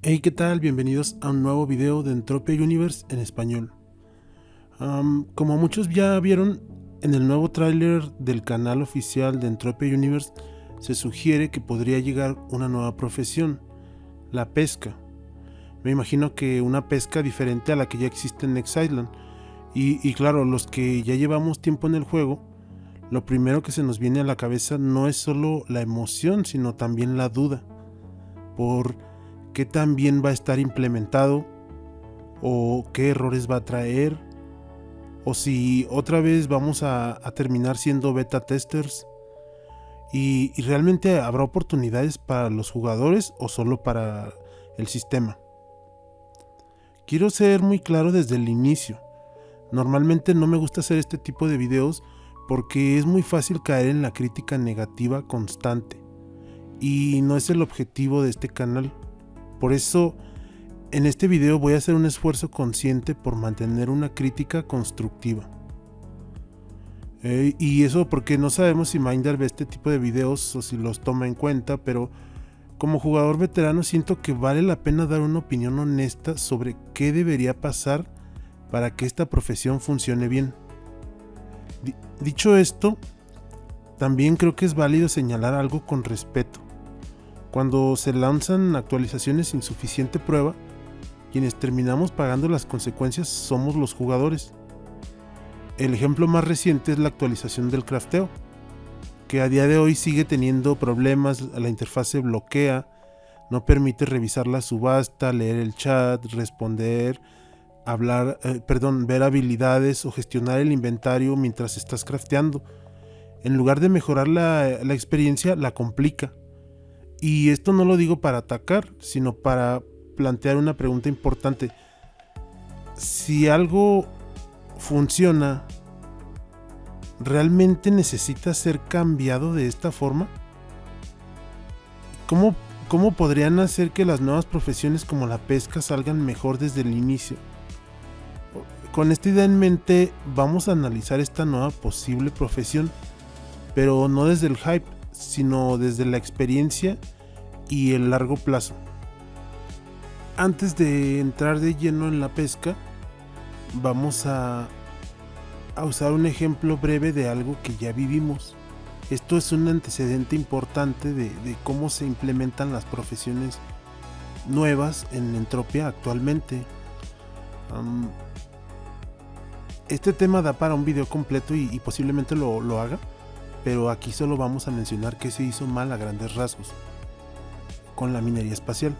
Hey, ¿qué tal? Bienvenidos a un nuevo video de Entropia Universe en español. Como muchos ya vieron, en el nuevo tráiler del canal oficial de Entropia Universe se sugiere que podría llegar una nueva profesión, la pesca. Me imagino que una pesca diferente a la que ya existe en Next Island. Y claro, los que ya llevamos tiempo en el juego, lo primero que se nos viene a la cabeza no es solo la emoción, sino también la duda por qué tan bien va a estar implementado, o qué errores va a traer, o si otra vez vamos a terminar siendo beta testers, y realmente habrá oportunidades para los jugadores o solo para el sistema. Quiero ser muy claro desde el inicio. Normalmente no me gusta hacer este tipo de videos porque es muy fácil caer en la crítica negativa constante, y no es el objetivo de este canal. Por eso en este video voy a hacer un esfuerzo consciente por mantener una crítica constructiva. Y eso porque no sabemos si Minder ve este tipo de videos o si los toma en cuenta, pero como jugador veterano siento que vale la pena dar una opinión honesta sobre qué debería pasar para que esta profesión funcione bien. Dicho esto, también creo que es válido señalar algo con respeto. Cuando se lanzan actualizaciones sin suficiente prueba, quienes terminamos pagando las consecuencias somos los jugadores. El ejemplo más reciente es la actualización del crafteo, que a día de hoy sigue teniendo problemas. La interfaz se bloquea, no permite revisar la subasta, leer el chat, responder, ver habilidades o gestionar el inventario mientras estás crafteando. En lugar de mejorar la experiencia, la complica. Y esto no lo digo para atacar, sino para plantear una pregunta importante. Si algo funciona, ¿realmente necesita ser cambiado de esta forma? ¿Cómo podrían hacer que las nuevas profesiones como la pesca salgan mejor desde el inicio? Con esta idea en mente, vamos a analizar esta nueva posible profesión, pero no desde el hype, sino desde la experiencia y el largo plazo. Antes de entrar de lleno en la pesca, vamos a usar un ejemplo breve de algo que ya vivimos. Esto es un antecedente importante de cómo se implementan las profesiones nuevas en Entropia actualmente. Este tema da para un video completo y posiblemente lo haga, pero aquí solo vamos a mencionar qué se hizo mal a grandes rasgos con la minería espacial.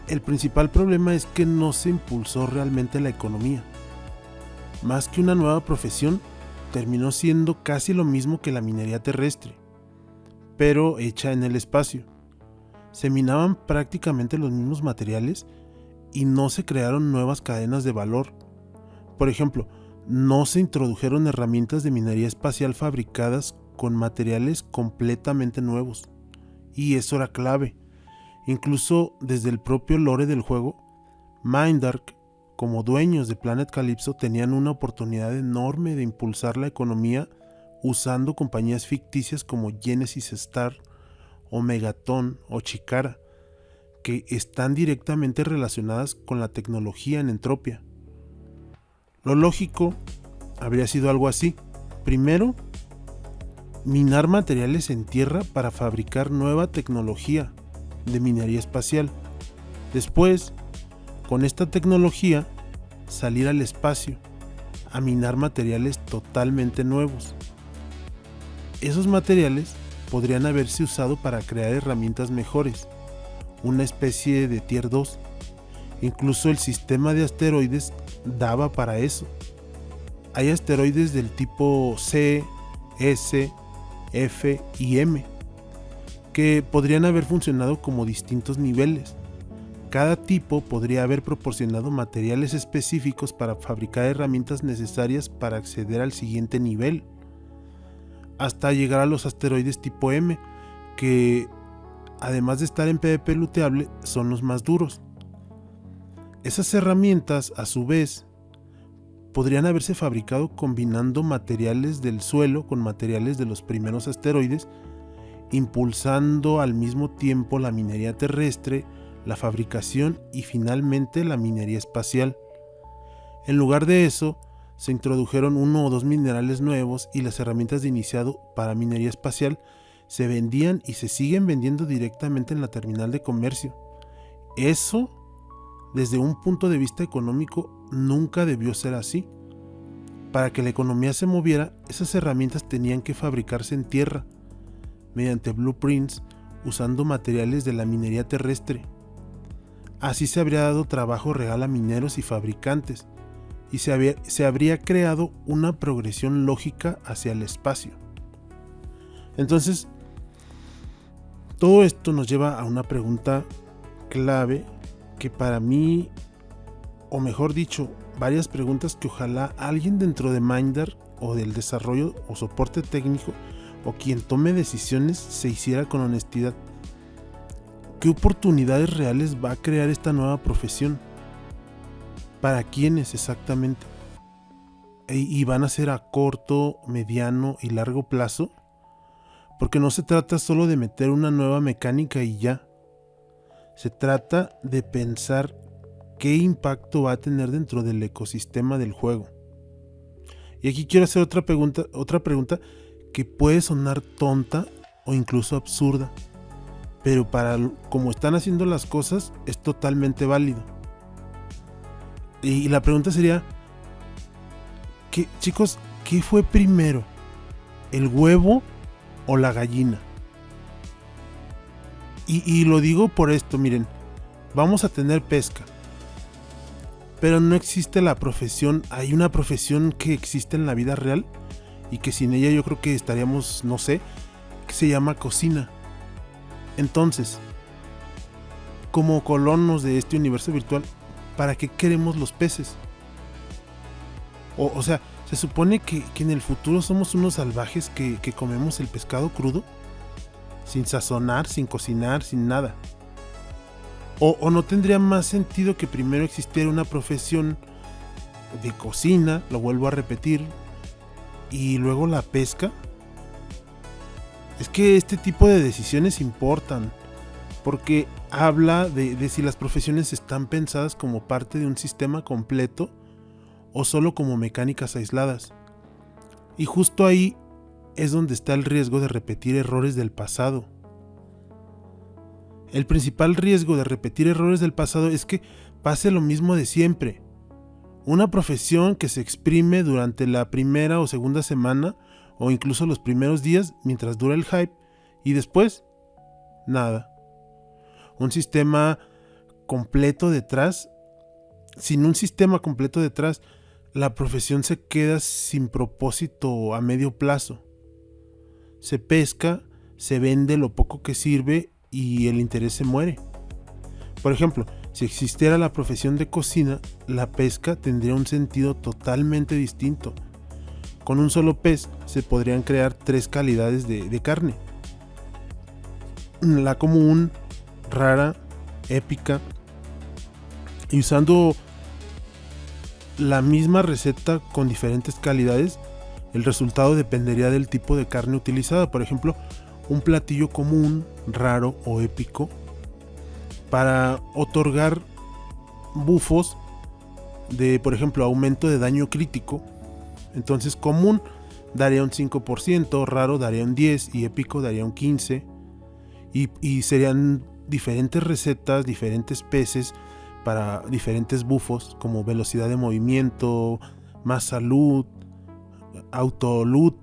El principal problema es que no se impulsó realmente la economía. Más que una nueva profesión, terminó siendo casi lo mismo que la minería terrestre, pero hecha en el espacio. Se minaban prácticamente los mismos materiales y no se crearon nuevas cadenas de valor. Por ejemplo, no se introdujeron herramientas de minería espacial fabricadas con materiales completamente nuevos, y eso era clave. Incluso desde el propio lore del juego, Mindark, como dueños de Planet Calypso, tenían una oportunidad enorme de impulsar la economía usando compañías ficticias como Genesis Star o Megaton o Chikara, que están directamente relacionadas con la tecnología en Entropia. Lo lógico habría sido algo así. Primero, minar materiales en tierra para fabricar nueva tecnología de minería espacial. Después, con esta tecnología, salir al espacio a minar materiales totalmente nuevos. Esos materiales podrían haberse usado para crear herramientas mejores, una especie de tier 2. Incluso el sistema de asteroides daba para eso. Hay asteroides del tipo C, S, F y M, que podrían haber funcionado como distintos niveles. Cada tipo podría haber proporcionado materiales específicos para fabricar herramientas necesarias para acceder al siguiente nivel, hasta llegar a los asteroides tipo M, que además de estar en PvP looteable, son los más duros. Esas herramientas, a su vez, podrían haberse fabricado combinando materiales del suelo con materiales de los primeros asteroides, impulsando al mismo tiempo la minería terrestre, la fabricación y finalmente la minería espacial. En lugar de eso, se introdujeron 1 o 2 minerales nuevos y las herramientas de iniciado para minería espacial se vendían y se siguen vendiendo directamente en la terminal de comercio. Eso, desde un punto de vista económico, nunca debió ser así. Para que la economía se moviera, esas herramientas tenían que fabricarse en tierra, mediante blueprints, usando materiales de la minería terrestre. Así se habría dado trabajo real a mineros y fabricantes, y se habría creado una progresión lógica hacia el espacio. Entonces, todo esto nos lleva a una pregunta clave que para mí, o mejor dicho, varias preguntas que ojalá alguien dentro de Mindar o del desarrollo o soporte técnico o quien tome decisiones se hiciera con honestidad. ¿Qué oportunidades reales va a crear esta nueva profesión? ¿Para quiénes exactamente? ¿Y van a ser a corto, mediano y largo plazo? Porque no se trata solo de meter una nueva mecánica y ya. Se trata de pensar qué impacto va a tener dentro del ecosistema del juego. Y aquí quiero hacer otra pregunta que puede sonar tonta o incluso absurda, pero para como están haciendo las cosas es totalmente válido. Y la pregunta sería, chicos, ¿qué fue primero? ¿El huevo o la gallina? Y lo digo por esto, miren, vamos a tener pesca, pero no existe la profesión. Hay una profesión que existe en la vida real y que sin ella yo creo que estaríamos, no sé, que se llama cocina. Entonces, como colonos de este universo virtual, ¿para qué queremos los peces? O sea, se supone que en el futuro somos unos salvajes que comemos el pescado crudo, sin sazonar, sin cocinar, sin nada. O no tendría más sentido que primero existiera una profesión de cocina, lo vuelvo a repetir, y luego la pesca. Es que este tipo de decisiones importan, porque habla de si las profesiones están pensadas como parte de un sistema completo o solo como mecánicas aisladas. Y justo ahí es donde está el riesgo de repetir errores del pasado. El principal riesgo de repetir errores del pasado es que pase lo mismo de siempre. Una profesión que se exprime durante la primera o segunda semana o incluso los primeros días mientras dura el hype y después, nada. Un sistema completo detrás. Sin un sistema completo detrás, la profesión se queda sin propósito a medio plazo. Se pesca, se vende lo poco que sirve y el interés se muere. Por ejemplo, si existiera la profesión de cocina, la pesca tendría un sentido totalmente distinto. Con un solo pez se podrían crear 3 calidades de carne: la común, rara, épica. Y usando la misma receta con diferentes calidades, el resultado dependería del tipo de carne utilizada. Por ejemplo, un platillo común, raro o épico, para otorgar buffos de, por ejemplo, aumento de daño crítico. Entonces, común daría un 5%, raro daría un 10% y épico daría un 15%. Y serían diferentes recetas, diferentes peces para diferentes buffos, como velocidad de movimiento, más salud, autoloot,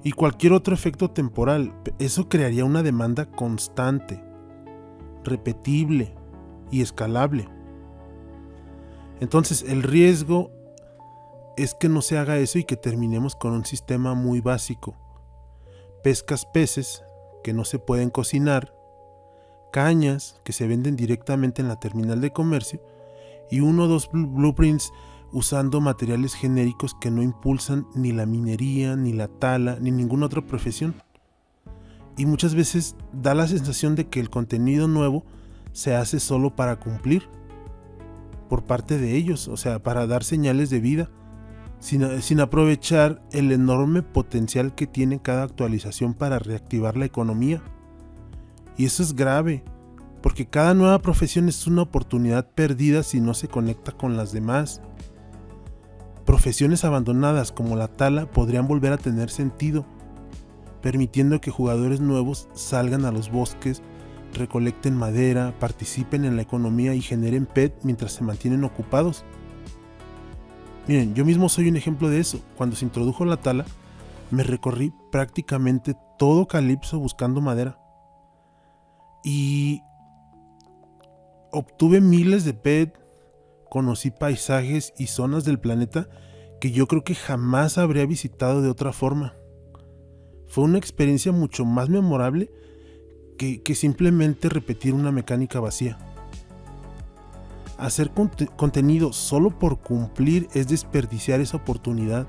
y cualquier otro efecto temporal. Eso crearía una demanda constante, repetible y escalable. Entonces, el riesgo es que no se haga eso y que terminemos con un sistema muy básico: pescas peces que no se pueden cocinar, cañas que se venden directamente en la terminal de comercio y 1 o 2 blueprints usando materiales genéricos que no impulsan ni la minería, ni la tala, ni ninguna otra profesión. Y muchas veces da la sensación de que el contenido nuevo se hace solo para cumplir por parte de ellos, o sea, para dar señales de vida, sin aprovechar el enorme potencial que tiene cada actualización para reactivar la economía. Y eso es grave, porque cada nueva profesión es una oportunidad perdida si no se conecta con las demás. Profesiones abandonadas como la tala podrían volver a tener sentido, permitiendo que jugadores nuevos salgan a los bosques, recolecten madera, participen en la economía y generen PET mientras se mantienen ocupados. Miren, yo mismo soy un ejemplo de eso. Cuando se introdujo la tala, me recorrí prácticamente todo Calypso buscando madera. Y obtuve miles de PET, conocí paisajes y zonas del planeta que yo creo que jamás habría visitado de otra forma. Fue una experiencia mucho más memorable que simplemente repetir una mecánica vacía. Hacer contenido solo por cumplir es desperdiciar esa oportunidad.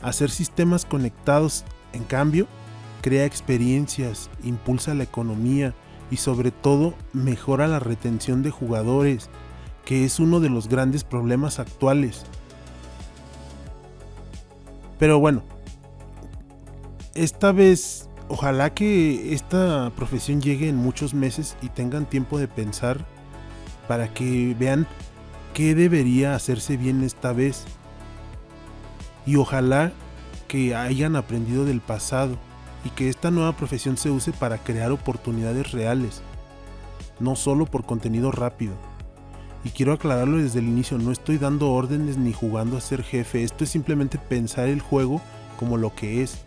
Hacer sistemas conectados, en cambio, crea experiencias, impulsa la economía y sobre todo mejora la retención de jugadores, que es uno de los grandes problemas actuales. Pero bueno, esta vez ojalá que esta profesión llegue en muchos meses y tengan tiempo de pensar para que vean qué debería hacerse bien esta vez. Y ojalá que hayan aprendido del pasado y que esta nueva profesión se use para crear oportunidades reales, no solo por contenido rápido. Y quiero aclararlo desde el inicio, no estoy dando órdenes ni jugando a ser jefe, esto es simplemente pensar el juego como lo que es,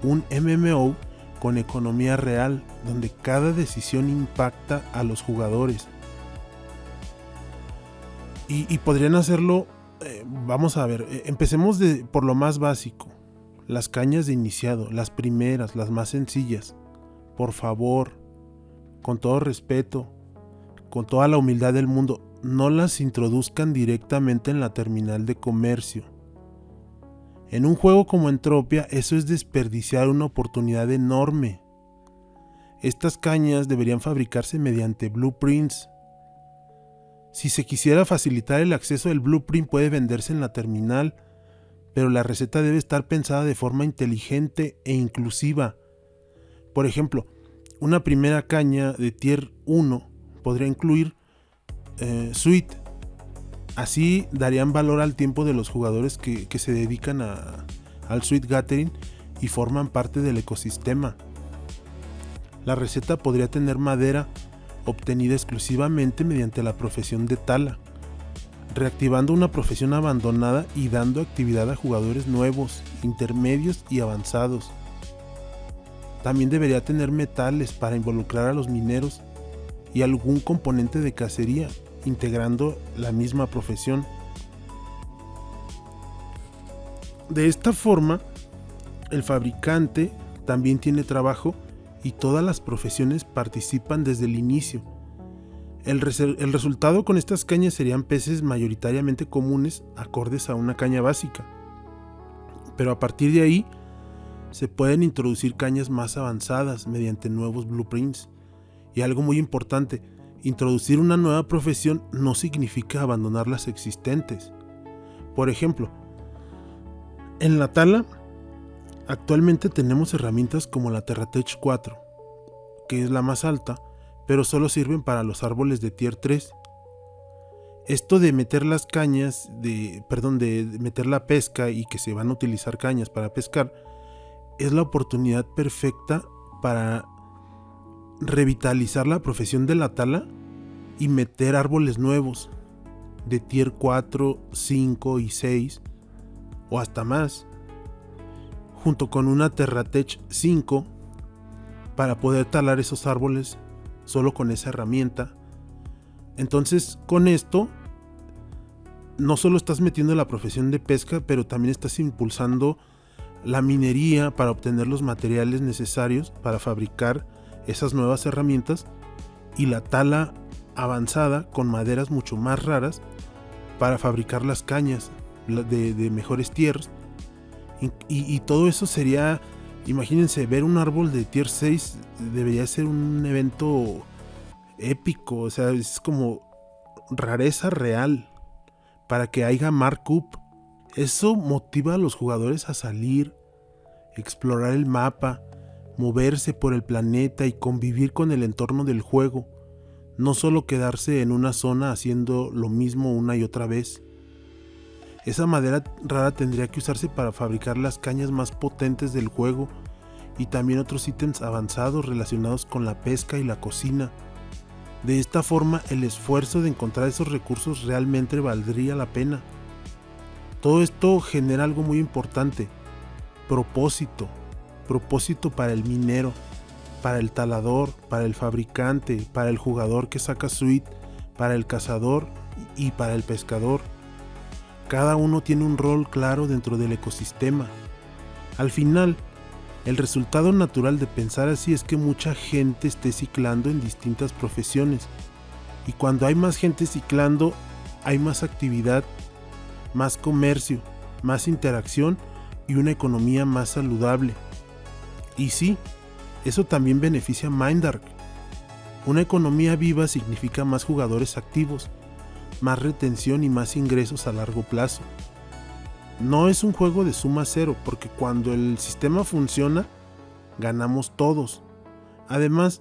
un MMO con economía real, donde cada decisión impacta a los jugadores. Y podrían hacerlo, vamos a ver, empecemos por lo más básico, las cañas de iniciado, las primeras, las más sencillas. Por favor, con todo respeto, con toda la humildad del mundo, no las introduzcan directamente en la terminal de comercio. En un juego como Entropia, eso es desperdiciar una oportunidad enorme. Estas cañas deberían fabricarse mediante blueprints. Si se quisiera facilitar el acceso, el blueprint puede venderse en la terminal, pero la receta debe estar pensada de forma inteligente e inclusiva. Por ejemplo, una primera caña de tier 1 podría incluir suite. Así darían valor al tiempo de los jugadores que se dedican al suite gathering y forman parte del ecosistema. La receta podría tener madera obtenida exclusivamente mediante la profesión de tala, reactivando una profesión abandonada y dando actividad a jugadores nuevos, intermedios y avanzados. También debería tener metales para involucrar a los mineros y algún componente de cacería, integrando la misma profesión. De esta forma, el fabricante también tiene trabajo y todas las profesiones participan desde el inicio. El resultado con estas cañas serían peces mayoritariamente comunes, acordes a una caña básica. Pero a partir de ahí, se pueden introducir cañas más avanzadas mediante nuevos blueprints. Y algo muy importante, introducir una nueva profesión no significa abandonar las existentes. Por ejemplo, en la tala, actualmente tenemos herramientas como la Terratech 4, que es la más alta, pero solo sirven para los árboles de tier 3. Esto de meter las cañas, de meter la pesca y que se van a utilizar cañas para pescar, es la oportunidad perfecta para revitalizar la profesión de la tala y meter árboles nuevos de tier 4, 5 y 6 o hasta más, junto con una Terratech 5 para poder talar esos árboles solo con esa herramienta. Entonces, con esto no solo estás metiendo la profesión de pesca, pero también estás impulsando la minería para obtener los materiales necesarios para fabricar esas nuevas herramientas y la tala avanzada con maderas mucho más raras para fabricar las cañas de mejores tiers. Y todo eso sería, imagínense, ver un árbol de tier 6 debería ser un evento épico, o sea, es como rareza real para que haya markup. Eso motiva a los jugadores a salir, explorar el mapa, moverse por el planeta y convivir con el entorno del juego, no solo quedarse en una zona haciendo lo mismo una y otra vez. Esa madera rara tendría que usarse para fabricar las cañas más potentes del juego y también otros ítems avanzados relacionados con la pesca y la cocina. De esta forma, el esfuerzo de encontrar esos recursos realmente valdría la pena. Todo esto genera algo muy importante: propósito. Propósito para el minero, para el talador, para el fabricante, para el jugador que saca suite, para el cazador y para el pescador. Cada uno tiene un rol claro dentro del ecosistema. Al final, el resultado natural de pensar así es que mucha gente esté ciclando en distintas profesiones. Y cuando hay más gente ciclando, hay más actividad, más comercio, más interacción y una economía más saludable. Y sí, eso también beneficia a Mindark. Una economía viva significa más jugadores activos, más retención y más ingresos a largo plazo. No es un juego de suma cero, porque cuando el sistema funciona, ganamos todos. Además,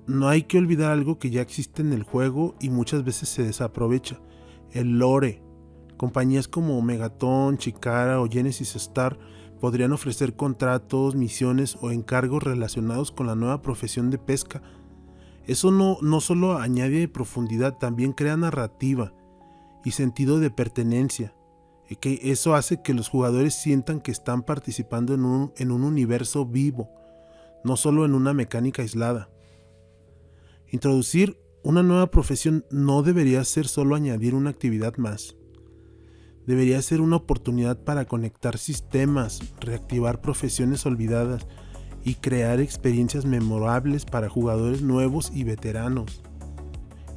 no hay que olvidar algo que ya existe en el juego y muchas veces se desaprovecha: el lore. Compañías como Megaton, Chikara o Genesis Star podrían ofrecer contratos, misiones o encargos relacionados con la nueva profesión de pesca. Eso no solo añade profundidad, también crea narrativa y sentido de pertenencia. Que eso hace que los jugadores sientan que están participando en un universo vivo, no solo en una mecánica aislada. Introducir una nueva profesión no debería ser solo añadir una actividad más. Debería ser una oportunidad para conectar sistemas, reactivar profesiones olvidadas y crear experiencias memorables para jugadores nuevos y veteranos.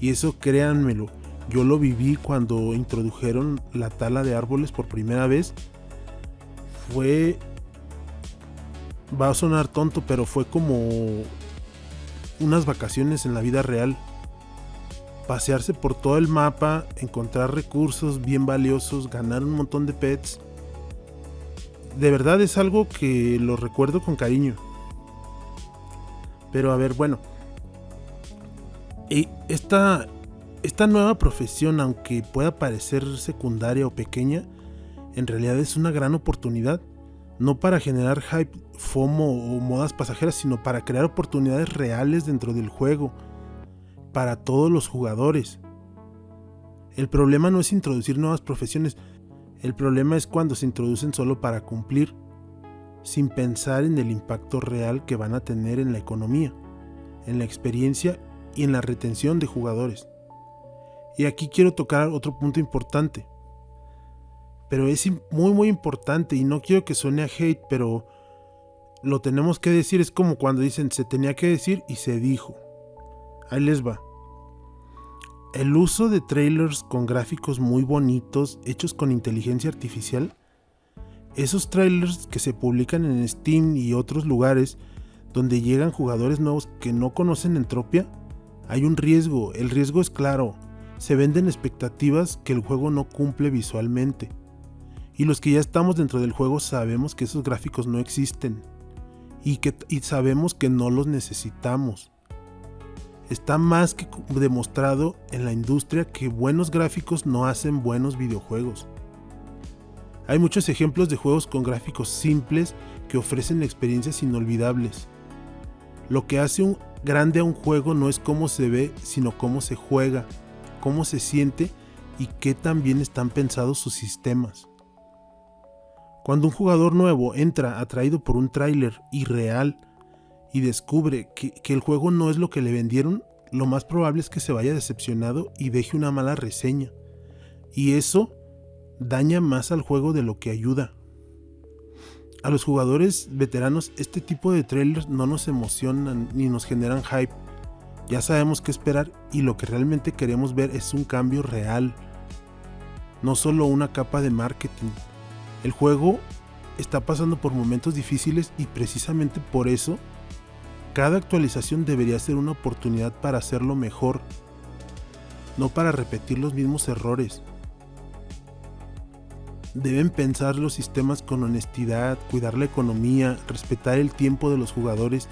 Y eso, créanmelo, yo lo viví cuando introdujeron la tala de árboles por primera vez. Va a sonar tonto, pero fue como unas vacaciones en la vida real. Pasearse por todo el mapa, encontrar recursos bien valiosos, ganar un montón de pets. De verdad es algo que lo recuerdo con cariño. Pero a ver, bueno, esta nueva profesión, aunque pueda parecer secundaria o pequeña, en realidad es una gran oportunidad. No para generar hype, FOMO o modas pasajeras, sino para crear oportunidades reales dentro del juego, para todos los jugadores. El problema no es introducir nuevas profesiones, el problema es cuando se introducen solo para cumplir, sin pensar en el impacto real que van a tener en la economía, en la experiencia y en la retención de jugadores. Y aquí quiero tocar otro punto importante, pero es muy muy importante y no quiero que suene a hate, pero lo tenemos que decir. Es como cuando dicen se tenía que decir y se dijo. Ahí les va. El uso de trailers con gráficos muy bonitos, hechos con inteligencia artificial, esos trailers que se publican en Steam y otros lugares donde llegan jugadores nuevos que no conocen Entropia, hay un riesgo. El riesgo es claro. Se venden expectativas que el juego no cumple visualmente. Y los que ya estamos dentro del juego sabemos que esos gráficos no existen. Y sabemos que no los necesitamos. Está más que demostrado en la industria que buenos gráficos no hacen buenos videojuegos. Hay muchos ejemplos de juegos con gráficos simples que ofrecen experiencias inolvidables. Lo que hace grande a un juego no es cómo se ve, sino cómo se juega, cómo se siente y qué tan bien están pensados sus sistemas. Cuando un jugador nuevo entra atraído por un tráiler irreal y descubre que el juego no es lo que le vendieron, lo más probable es que se vaya decepcionado y deje una mala reseña. Y eso daña más al juego de lo que ayuda. A los jugadores veteranos este tipo de trailers no nos emocionan ni nos generan hype. Ya sabemos qué esperar y lo que realmente queremos ver es un cambio real, no solo una capa de marketing. El juego está pasando por momentos difíciles y precisamente por eso cada actualización debería ser una oportunidad para hacerlo mejor, no para repetir los mismos errores. Deben pensar los sistemas con honestidad, cuidar la economía, respetar el tiempo de los jugadores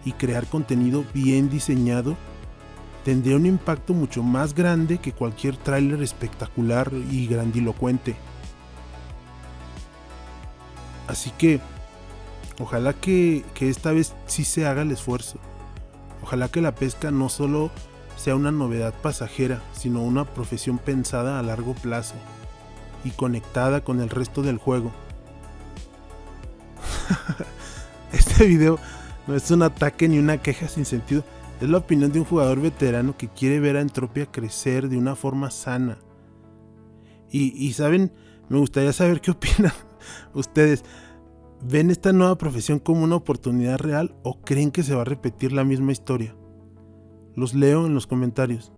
y crear contenido bien diseñado. Tendría un impacto mucho más grande que cualquier tráiler espectacular y grandilocuente. Así que ojalá que esta vez sí se haga el esfuerzo. Ojalá que la pesca no solo sea una novedad pasajera, sino una profesión pensada a largo plazo y conectada con el resto del juego. Este video no es un ataque ni una queja sin sentido. Es la opinión de un jugador veterano que quiere ver a Entropia crecer de una forma sana. Y saben, me gustaría saber qué opinan ustedes. ¿Ven esta nueva profesión como una oportunidad real o creen que se va a repetir la misma historia? Los leo en los comentarios.